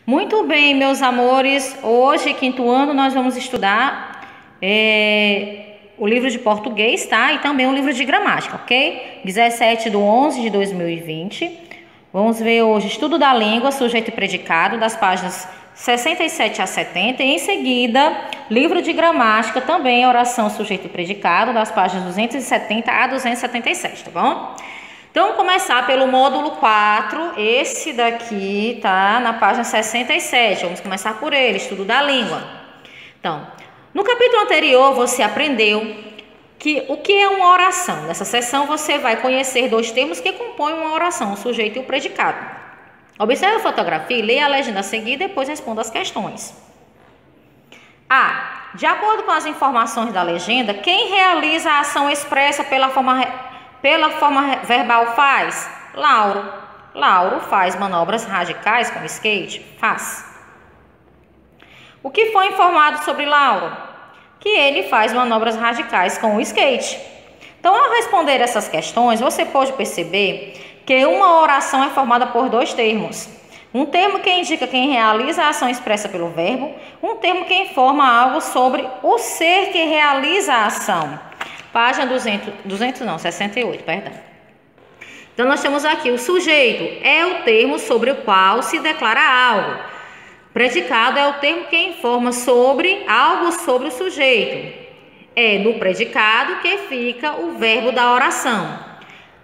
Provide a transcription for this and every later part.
Muito bem, meus amores, hoje, quinto ano, nós vamos estudar o livro de português, tá? E também o livro de gramática, ok? 17/11/2020. Vamos ver hoje estudo da língua, sujeito e predicado, das páginas 67 a 70. E em seguida, livro de gramática, também oração, sujeito e predicado, das páginas 270 a 277, tá bom? Então, vamos começar pelo módulo 4, esse daqui tá na página 67, vamos começar por ele, estudo da língua. Então, no capítulo anterior você aprendeu o que é uma oração. Nessa sessão você vai conhecer dois termos que compõem uma oração, o sujeito e o predicado. Observe a fotografia e leia a legenda a seguir e depois responda as questões. A. De acordo com as informações da legenda, quem realiza a ação expressa pela forma verbal faz? Lauro. Lauro faz manobras radicais com skate? Faz. O que foi informado sobre Lauro? Que ele faz manobras radicais com o skate. Então, ao responder essas questões, você pode perceber que uma oração é formada por dois termos. Um termo que indica quem realiza a ação expressa pelo verbo, um termo que informa algo sobre o ser que realiza a ação. Página 68, perdão. Então, nós temos aqui o sujeito, é o termo sobre o qual se declara algo. Predicado é o termo que informa sobre algo sobre o sujeito. É no predicado que fica o verbo da oração.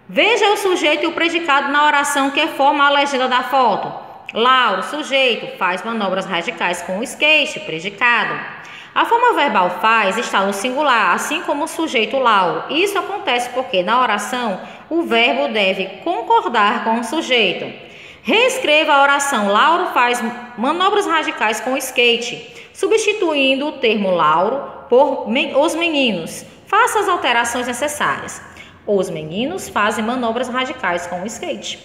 Veja o sujeito e o predicado na oração que forma a legenda da foto. Lauro, sujeito, faz manobras radicais com o skate, predicado. A forma verbal faz está no singular, assim como o sujeito Lauro. Isso acontece porque na oração o verbo deve concordar com o sujeito. Reescreva a oração Lauro faz manobras radicais com o skate, substituindo o termo Lauro por os meninos. Faça as alterações necessárias. Os meninos fazem manobras radicais com o skate.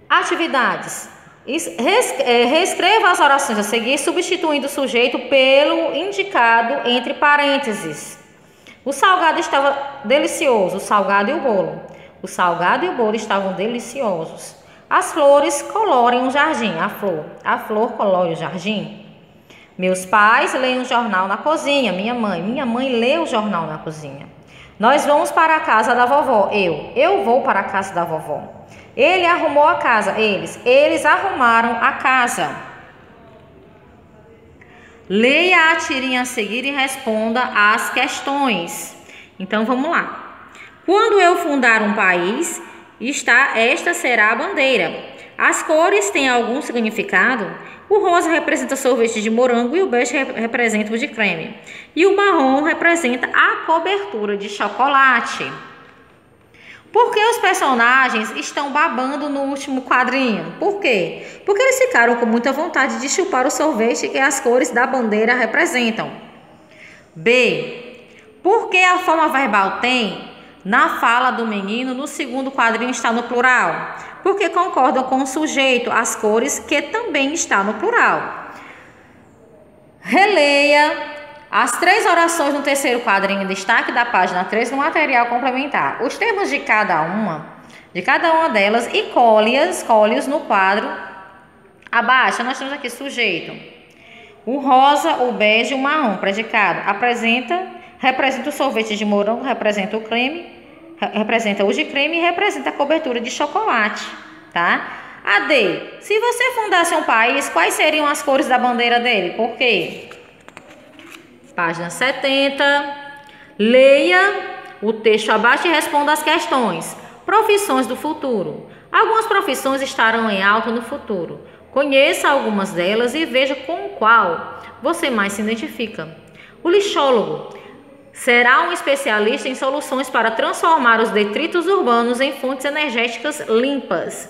Atividades. Reescreva as orações a seguir, substituindo o sujeito pelo indicado entre parênteses. O salgado estava delicioso, o salgado e o bolo. O salgado e o bolo estavam deliciosos. As flores colorem o jardim. A flor colore o jardim. Meus pais leem o jornal na cozinha. Minha mãe lê o jornal na cozinha. Nós vamos para a casa da vovó. Eu vou para a casa da vovó. Ele arrumou a casa. Eles arrumaram a casa. Leia a tirinha a seguir e responda as questões. Então, vamos lá. Quando eu fundar um país, esta será a bandeira. As cores têm algum significado? O rosa representa sorvete de morango e o bege representa o de creme. E o marrom representa a cobertura de chocolate. Por que os personagens estão babando no último quadrinho? Por quê? Porque eles ficaram com muita vontade de chupar o sorvete que as cores da bandeira representam. B. Por que a forma verbal tem na fala do menino, no segundo quadrinho está no plural? Porque concordam com o sujeito, as cores, que também está no plural. Releia as três orações no terceiro quadrinho em destaque da página 3 no material complementar. Os termos de cada uma delas e colhe-os no quadro abaixo. Nós temos aqui sujeito. O rosa, o bege e o marrom, predicado. Representa o sorvete de morango, representa o creme, representa o de creme e representa a cobertura de chocolate, tá? A D. Se você fundasse um país, quais seriam as cores da bandeira dele? Por quê? Página 70. Leia o texto abaixo e responda as questões. Profissões do futuro. Algumas profissões estarão em alta no futuro. Conheça algumas delas e veja com qual você mais se identifica. O lixólogo será um especialista em soluções para transformar os detritos urbanos em fontes energéticas limpas.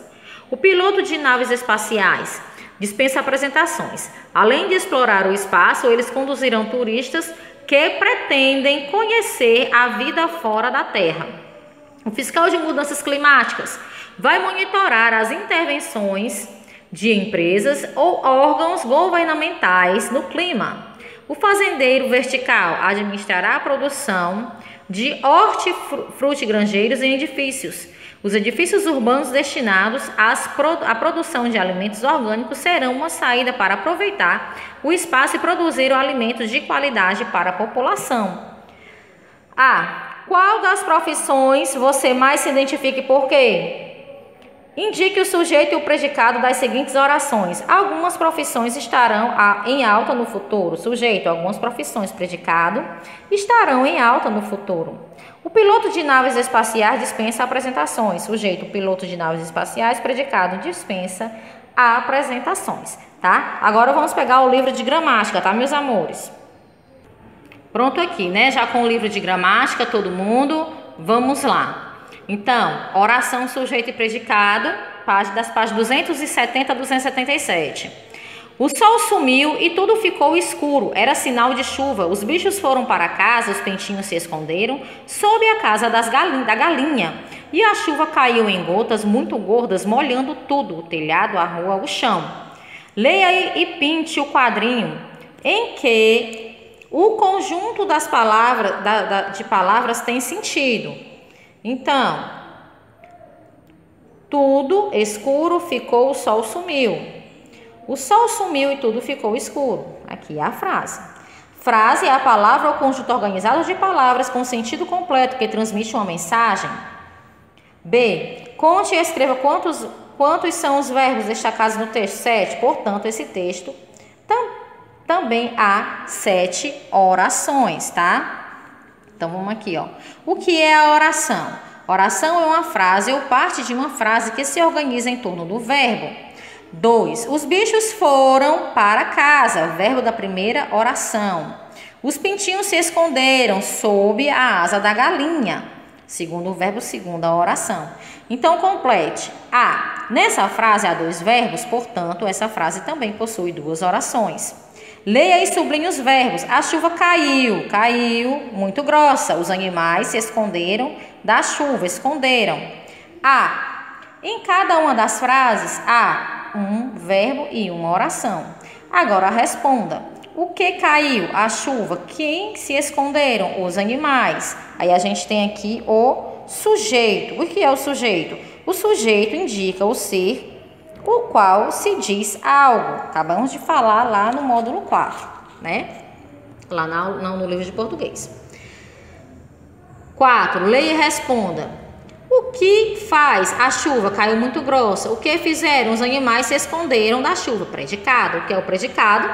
O piloto de naves espaciais dispensa apresentações. Além de explorar o espaço, eles conduzirão turistas que pretendem conhecer a vida fora da Terra. O fiscal de mudanças climáticas vai monitorar as intervenções de empresas ou órgãos governamentais no clima. O fazendeiro vertical administrará a produção de hortifrutigranjeiros em edifícios. Os edifícios urbanos destinados à produção de alimentos orgânicos serão uma saída para aproveitar o espaço e produzir alimentos de qualidade para a população. A. Qual das profissões você mais se identifica e por quê? Indique o sujeito e o predicado das seguintes orações. Algumas profissões estarão em alta no futuro. Sujeito, algumas profissões. Predicado, estarão em alta no futuro. O piloto de naves espaciais dispensa apresentações. Sujeito, o piloto de naves espaciais. Predicado, dispensa apresentações. Tá? Agora vamos pegar o livro de gramática, tá, meus amores? Pronto aqui, né? Já com o livro de gramática, todo mundo. Vamos lá. Então, oração, sujeito e predicado, das páginas 270 a 277. O sol sumiu e tudo ficou escuro, era sinal de chuva. Os bichos foram para casa, os pintinhos se esconderam sob a casa da galinha. E a chuva caiu em gotas muito gordas, molhando tudo, o telhado, a rua, o chão. Leia e pinte o quadrinho em que o conjunto das palavras, de palavras tem sentido. Então, tudo escuro ficou, o sol sumiu. O sol sumiu e tudo ficou escuro. Aqui é a frase. Frase é a palavra ou conjunto organizado de palavras com sentido completo que transmite uma mensagem. B. Conte e escreva quantos são os verbos destacados no texto. 7. Portanto, esse texto também há 7 orações, tá? Então, vamos aqui, ó. O que é a oração? Oração é uma frase ou parte de uma frase que se organiza em torno do verbo. 2. Os bichos foram para casa, verbo da primeira oração. Os pintinhos se esconderam sob a asa da galinha, segundo o verbo, segunda oração. Então, complete. A. Nessa frase há 2 verbos, portanto, essa frase também possui 2 orações. Leia e sublinhe os verbos. A chuva caiu, muito grossa. Os animais se esconderam da chuva, esconderam. A. Em cada uma das frases há um verbo e uma oração. Agora responda. O que caiu? A chuva. Quem se esconderam? Os animais. Aí a gente tem aqui o sujeito. O que é o sujeito? O sujeito indica o ser o qual se diz algo. Acabamos de falar lá no módulo 4, né? Lá no livro de português. 4. Leia e responda. O que faz? A chuva caiu muito grossa. O que fizeram? Os animais se esconderam da chuva. Predicado. O que é o predicado?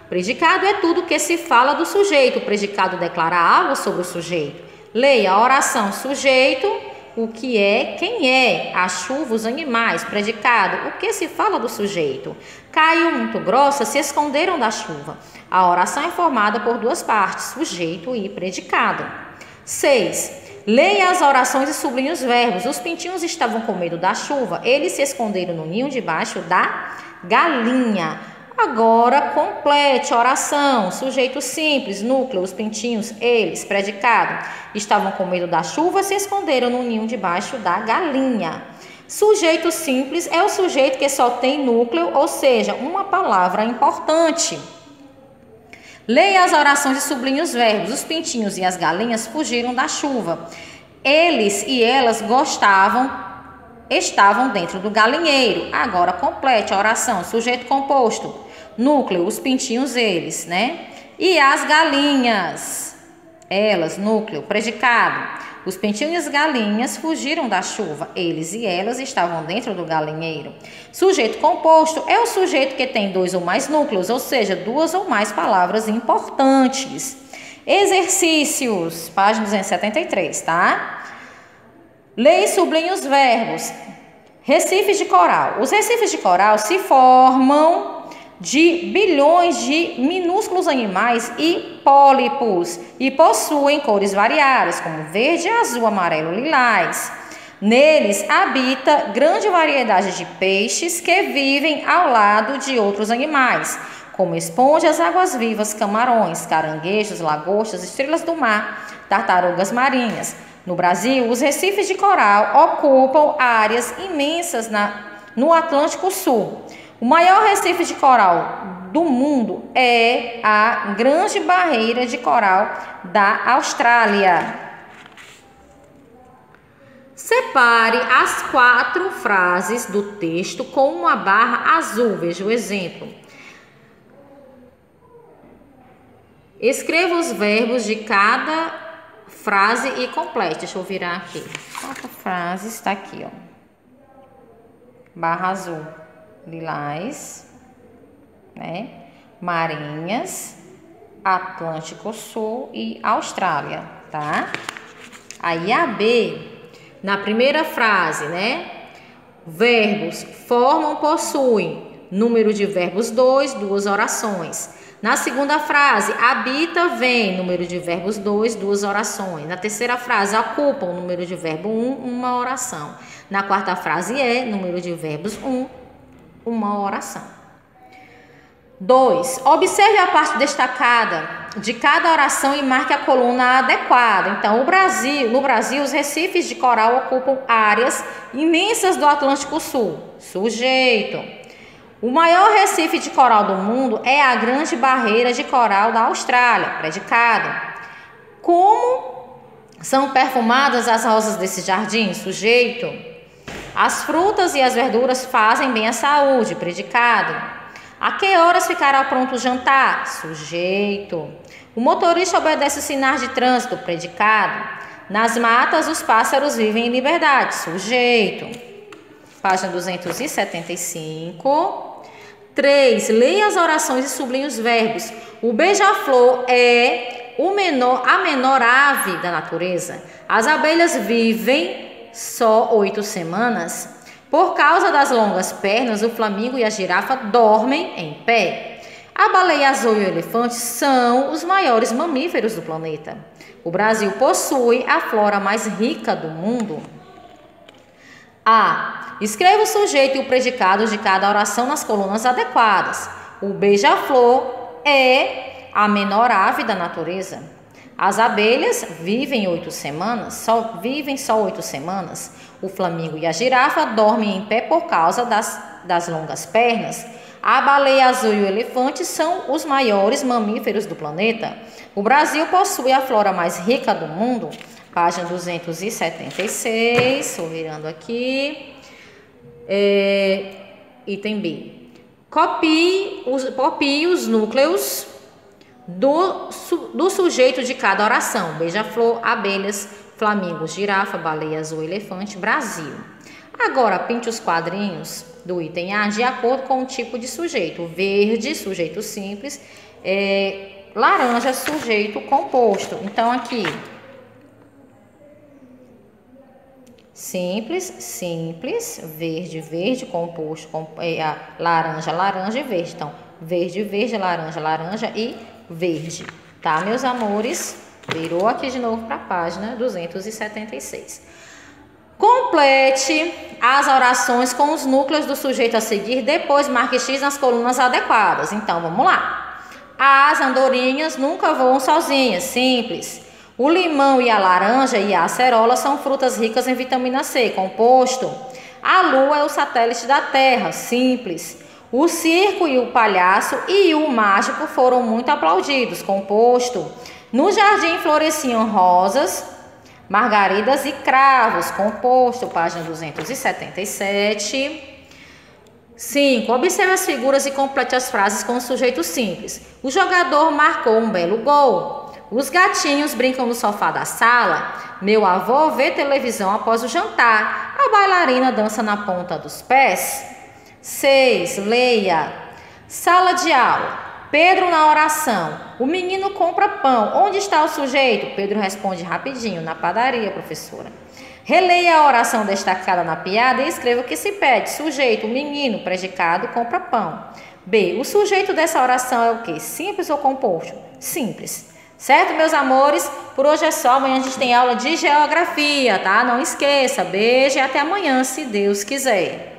Predicado é tudo que se fala do sujeito. O predicado declara algo sobre o sujeito. Leia a oração. Sujeito. O que é, quem é, a chuva, os animais, predicado, o que se fala do sujeito. Caiu muito grossa, se esconderam da chuva. A oração é formada por 2 partes, sujeito e predicado. 6. Leia as orações e sublinhe os verbos. Os pintinhos estavam com medo da chuva, eles se esconderam no ninho debaixo da galinha. Agora, complete a oração. Sujeito simples, núcleo, os pintinhos, eles, predicado. Estavam com medo da chuva, se esconderam no ninho debaixo da galinha. Sujeito simples é o sujeito que só tem núcleo, ou seja, uma palavra importante. Leia as orações e sublinhe os verbos. Os pintinhos e as galinhas fugiram da chuva. Eles e elas estavam dentro do galinheiro. Agora complete a oração. Sujeito composto. Núcleo, os pintinhos, eles, né? E as galinhas, elas, núcleo, predicado. Os pintinhos e as galinhas fugiram da chuva. Eles e elas estavam dentro do galinheiro. Sujeito composto é o sujeito que tem 2 ou mais núcleos, ou seja, 2 ou mais palavras importantes. Exercícios, página 273, tá? Leia e sublinhe os verbos. Recifes de coral. Os recifes de coral se formam de bilhões de minúsculos animais e pólipos e possuem cores variadas, como verde, azul, amarelo, lilás. Neles habita grande variedade de peixes que vivem ao lado de outros animais, como esponjas, águas-vivas, camarões, caranguejos, lagostas, estrelas do mar, tartarugas marinhas. No Brasil, os recifes de coral ocupam áreas imensas no Atlântico Sul. O maior recife de coral do mundo é a Grande Barreira de Coral da Austrália. Separe as 4 frases do texto com uma barra azul. Veja o exemplo. Escreva os verbos de cada frase e complete. Deixa eu virar aqui. 4 frases, está aqui, ó. Barra azul. Lilás, né? Marinhas, Atlântico Sul e Austrália, tá? Aí a B, na primeira frase, né? Verbos formam, possuem. Número de verbos 2, 2 orações. Na segunda frase, habita, vem. Número de verbos 2, 2 orações. Na terceira frase, ocupam. Número de verbo 1, 1 oração. Na quarta frase, número de verbos 1, 1 oração. 2. Observe a parte destacada de cada oração e marque a coluna adequada. Então, no Brasil, os recifes de coral ocupam áreas imensas do Atlântico Sul. Sujeito. O maior recife de coral do mundo é a Grande Barreira de Coral da Austrália. Predicado. Como são perfumadas as rosas desse jardim? Sujeito. As frutas e as verduras fazem bem à saúde. Predicado. A que horas ficará pronto o jantar? Sujeito. O motorista obedece os sinais de trânsito. Predicado. Nas matas, os pássaros vivem em liberdade. Sujeito. Página 275. 3. Leia as orações e sublinhe os verbos. O beija-flor é a menor ave da natureza. As abelhas vivem só 8 semanas. Por causa das longas pernas, o flamingo e a girafa dormem em pé. A baleia azul e o elefante são os maiores mamíferos do planeta. O Brasil possui a flora mais rica do mundo. A. Escreva o sujeito e o predicado de cada oração nas colunas adequadas. O beija-flor é a menor ave da natureza. As abelhas vivem 8 semanas, só 8 semanas. O flamingo e a girafa dormem em pé por causa das longas pernas. A baleia azul e o elefante são os maiores mamíferos do planeta. O Brasil possui a flora mais rica do mundo. Página 276, estou virando aqui. Item B. Copie os núcleos do sujeito de cada oração. Beija-flor, abelhas, flamingo, girafa, baleia azul, elefante, Brasil. Agora, pinte os quadrinhos do item A de acordo com o tipo de sujeito. Verde, sujeito simples. Laranja, sujeito composto. Então, aqui... Simples, verde, composto, laranja e verde. Então, verde, laranja e verde. Tá, meus amores? Virou aqui de novo para a página 276. Complete as orações com os núcleos do sujeito a seguir, depois marque X nas colunas adequadas. Então, vamos lá. As andorinhas nunca voam sozinhas. Simples. O limão e a laranja e a acerola são frutas ricas em vitamina C. Composto. A lua é o satélite da Terra. Simples. O circo e o palhaço e o mágico foram muito aplaudidos. Composto. No jardim floresciam rosas, margaridas e cravos. Composto. Página 277. 5. Observe as figuras e complete as frases com o sujeito simples. O jogador marcou um belo gol. Os gatinhos brincam no sofá da sala. Meu avô vê televisão após o jantar. A bailarina dança na ponta dos pés. 6. Leia. Sala de aula. Pedro na oração. O menino compra pão. Onde está o sujeito? Pedro responde rapidinho. Na padaria, professora. Releia a oração destacada na piada e escreva o que se pede. Sujeito, menino, predicado, compra pão. B. O sujeito dessa oração é o quê? Simples ou composto? Simples. Certo, meus amores? Por hoje é só. Amanhã a gente tem aula de geografia, tá? Não esqueça. Beijo e até amanhã, se Deus quiser.